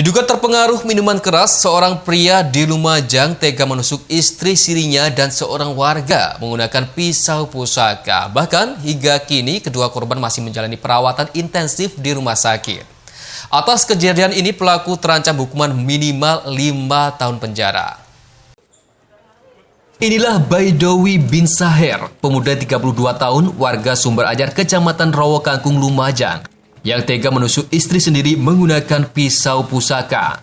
Diduga terpengaruh minuman keras, seorang pria di Lumajang tega menusuk istri sirinya dan seorang warga menggunakan pisau pusaka. Bahkan hingga kini kedua korban masih menjalani perawatan intensif di rumah sakit. Atas kejadian ini pelaku terancam hukuman minimal 5 tahun penjara. Inilah Baidowi bin Saher, pemuda 32 tahun warga Sumber Ajar, Kecamatan Rowo Kangkung, Lumajang, yang tega menusuk istri sendiri menggunakan pisau pusaka.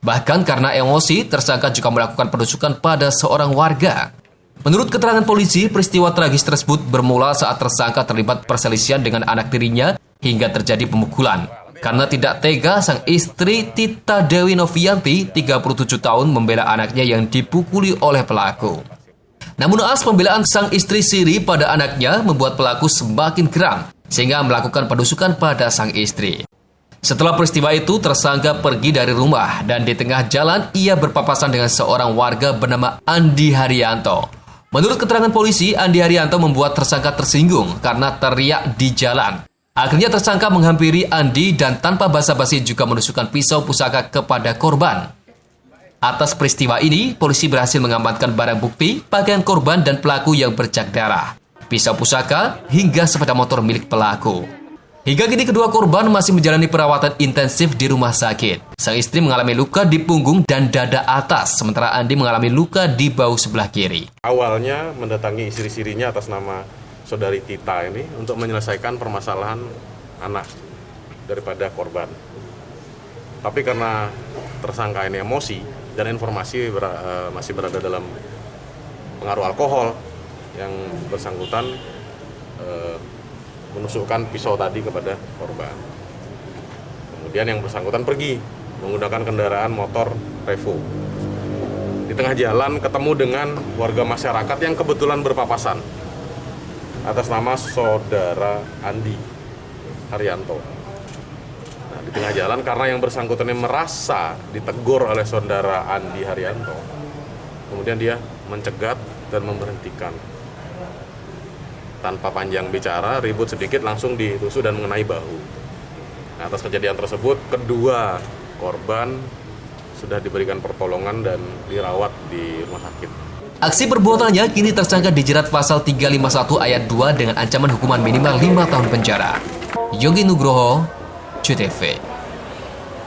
Bahkan karena emosi, tersangka juga melakukan penusukan pada seorang warga. Menurut keterangan polisi, peristiwa tragis tersebut bermula saat tersangka terlibat perselisihan dengan anak tirinya hingga terjadi pemukulan. Karena tidak tega, sang istri Tita Dewi Novianti, 37 tahun, membela anaknya yang dipukuli oleh pelaku. Namun naas pembelaan sang istri Siri pada anaknya membuat pelaku semakin geram, sehingga melakukan penusukan pada sang istri. Setelah peristiwa itu, tersangka pergi dari rumah dan di tengah jalan ia berpapasan dengan seorang warga bernama Andi Haryanto. Menurut keterangan polisi, Andi Haryanto membuat tersangka tersinggung karena teriak di jalan. Akhirnya tersangka menghampiri Andi dan tanpa basa-basi juga menusukkan pisau pusaka kepada korban. Atas peristiwa ini, polisi berhasil mengamankan barang bukti, pakaian korban dan pelaku yang bercak darah, pisau pusaka, hingga sepeda motor milik pelaku. Hingga kini kedua korban masih menjalani perawatan intensif di rumah sakit. Sang istri mengalami luka di punggung dan dada atas, sementara Andi mengalami luka di bahu sebelah kiri. Awalnya mendatangi istri-istrinya atas nama saudari Tita ini untuk menyelesaikan permasalahan anak daripada korban. Tapi karena tersangka ini emosi dan informasi masih berada dalam pengaruh alkohol, yang bersangkutan menusukkan pisau tadi kepada korban. Kemudian yang bersangkutan pergi menggunakan kendaraan motor Revo. Di tengah jalan ketemu dengan warga masyarakat yang kebetulan berpapasan atas nama saudara Andi Haryanto. Nah, di tengah jalan karena yang bersangkutan ini merasa ditegur oleh saudara Andi Haryanto, kemudian dia mencegat dan memberhentikan. Tanpa panjang bicara, ribut sedikit langsung ditusuk dan mengenai bahu. Nah, atas kejadian tersebut, kedua korban sudah diberikan pertolongan dan dirawat di rumah sakit. Aksi perbuatannya kini tersangka dijerat pasal 351 ayat 2 dengan ancaman hukuman minimal 5 tahun penjara. Yogi Nugroho, CTV.